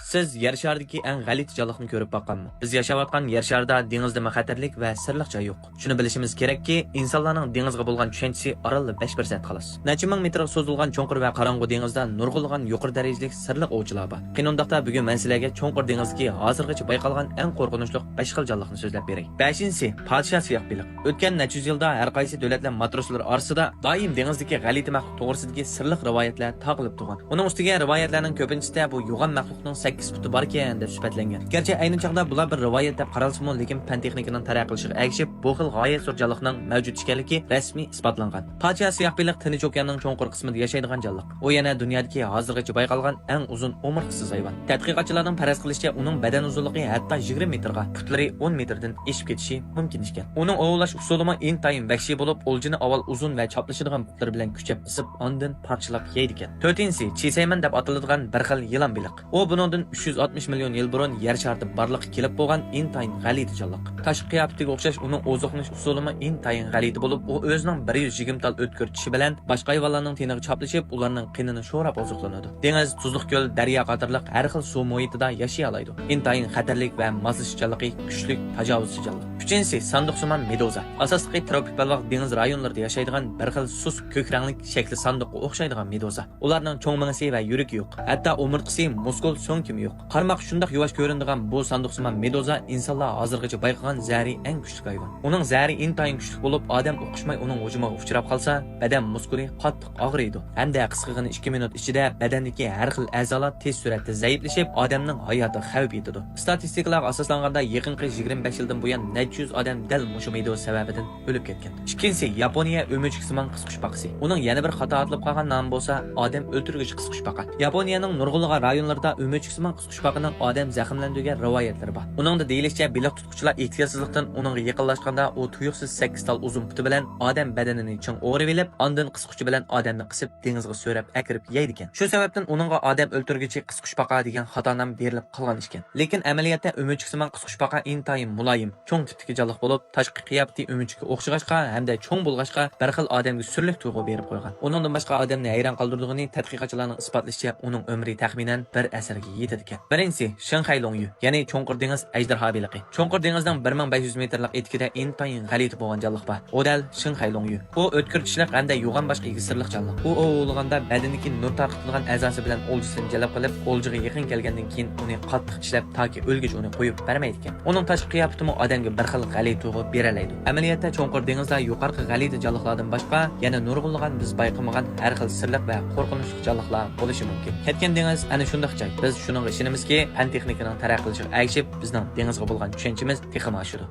Siz yer sharidagi eng g'alati jonliqni ko'rib boqqanmi? Biz yashayotgan yer sharida dengizda xatarlik va sirliq joy yo'q. Shuni bilishimiz kerakki, insonlarning dengizga bo'lgan tushunchasi oralli 5% xolos. Necha ming metr so'zilgan cho'nqir va qorong'u dengizda nurg'ulg'an yuqori darajalik sirliq ovchilar bor. Qinundaqda bugun men sizlarga cho'nqir dengizdagi hozirgacha bayqalgan eng qo'rqinchli 5 xil jonliqni so'zlab beray. 5-si podsho siyoq baliq. O'tgan necha yilda har qaysi davlatlar matroslar orasida doim dengizdagi g'alati maxluq to'g'risidagi sirliq rivoyatlar taqilib turgan. Uning ustiga rivoyatlarning ko'pinchisi bu yo'g'on maxluqning 8 futi bor ekan deb sifatlangan. Garchi ayni chaqda bular bir rivoyat deb qaralsa-mu, lekin fan texnikaning taraqqilishiga ergishib, bu xil g'oyat zo'r jonliqning mavjud ekanligi rasmiy isbotlangan. Podsho siyoq baliq Tinch okeanining cho'nqir qismida yashaydigan jonliq. U yana dunyodagi hozirgacha bayqalgan eng uzun umrsiz hayvon. Tadqiqotchilarning faraz qilishicha, uning badan uzunligi hatto 20 metrga, putlari 10 metrdan oshib ketishi mumkin ekan. Uning ovlash usulimi intayin vahshiy bo'lib, o'ljini avval uzun va choplashadigan putlari bilan kuchab isib, ondan parchalab yeydi ekan. 4-si Chisayman deb ataladigan bir xil yilon baliq. U buningdan 360 million yil burun yer sharida barliqqa kelib bo'lgan intayin g'alati jonliq. Tashqi qiyofatiga o'xshash uning oziqlanish usulimi intayin g'alati bo'lib, u o'zining 120 tal o'tkir tishi bilan boshqa hayvonlarning teniga choplashib, ularning qinini sho'rab oziqlanadi. Dengiz, tuzliq ko'l, daryo qatorliq har xil suv muhitida yashay oladi. Intayin xatarlik va mozlashchanligi kuchli tajovuzchilik. 3-si sanduqsimon meduza. Asosiy tropik baliq dengiz rayonlarida yashaydigan bir xil sus ko'k rangli shakli sanduqqa o'xshaydigan meduza. Ularning cho'ng mingisi va yuragi yo'q. Hatto umurtqisi, muskul so'ngkimi yo'q. Qarmoq shundoq yuvosh ko'rinadigan bu sanduqsimon meduza insonlar hozirgacha bayqagan zari eng kuchli hayvon. Uning zari intayin kuchli bo'lib, odam o'qishmay uning hujumiga uchrab qolsa, badan muskuli qattiq og'riydi. Hamda qisqagina 2 minut ichida badandagi har xil a'zolar tez suratda zaiflashib, odamning hayoti xavf yetadi. Statistikalarga asoslanganda yaqinqi 25 yildan buyon necha yuz odam dal mushu meduza sababidan o'lib ketgan. 2-si Yaponiya o'mechiksimon qisqushbaqasi. Uning yana bir xato atilib qolgan nomi bo'lsa, odam o'ltirgich qisqushbaqa. Yaponiyaning nurg'ulg'an rayonlarida o'mechiksimon qisqushbaqaning odam zaxmlantirgan rivoyatlari bor. Uningda deyilishicha, baliq tutquchilar ehtiyotsizlikdan uningga yaqinlashganda u tuyuqsiz 8 tal uzun puti bilan odam badanini ching o'g'rib olib, ondan qisquchi bilan odamni qisib dengizga so'rab akirib yeydi ekan. Shu sababdan uningga odam o'ltirgichi qisqushbaqa degan xato nom berilib qolgan ekan. Lekin amaliyotda o'mechiksimon qisqushbaqa intayin muloyim, cho'ng tipdagi jonliq bo'lib, tashqi qiyofati o'mechikka o'xshashqa hamda cho'ng bo'lg'achqa bir xil odamga surlik tuyg'u berib qo'ygan. Uningdan boshqa odamni hayron qoldirdigini tadqiqotchilarning isbotlashicha, uning umri taxminan bir asrga yetadi ekan. 1-si Shanxay Longyu, ya'ni cho'nqir dengiz ajdarho baliqi. Cho'nqir dengizning 1500 metrlik etkida intayin g'alati bo'lgan jonliq bor. O dal Shanxay Longyu. U o'tkir tishliq hamda yo'g'on boshqa sirliq jonliq. U o'g'ilganda badaniga nur tarqatilgan a'zosi bilan o'ljisini jalb qilib, o'ljiga yaqin kelgandan keyin uni qattiq tishlab toki o'lgich uni qo'yib bermaydi ekan. Uning tashqi qiyofati odamga bir xil g'alati tuyg'u beralaydi. Amaliyotda cho'nqir dengizda yuqorqi g'alati jonliqlardan boshqa yana nurg'ulg'an biz bayqamagan har xil sirliq va qo'rqinchli jonliqlar bo'lishi mumkin. Ketgan dengiz ana shunday joy. Biz shuning ishonamizki, fan texnikaning taraqqilishiga ergishib, bizning dengizga bo'lgan tushunchamiz texnik oshadi.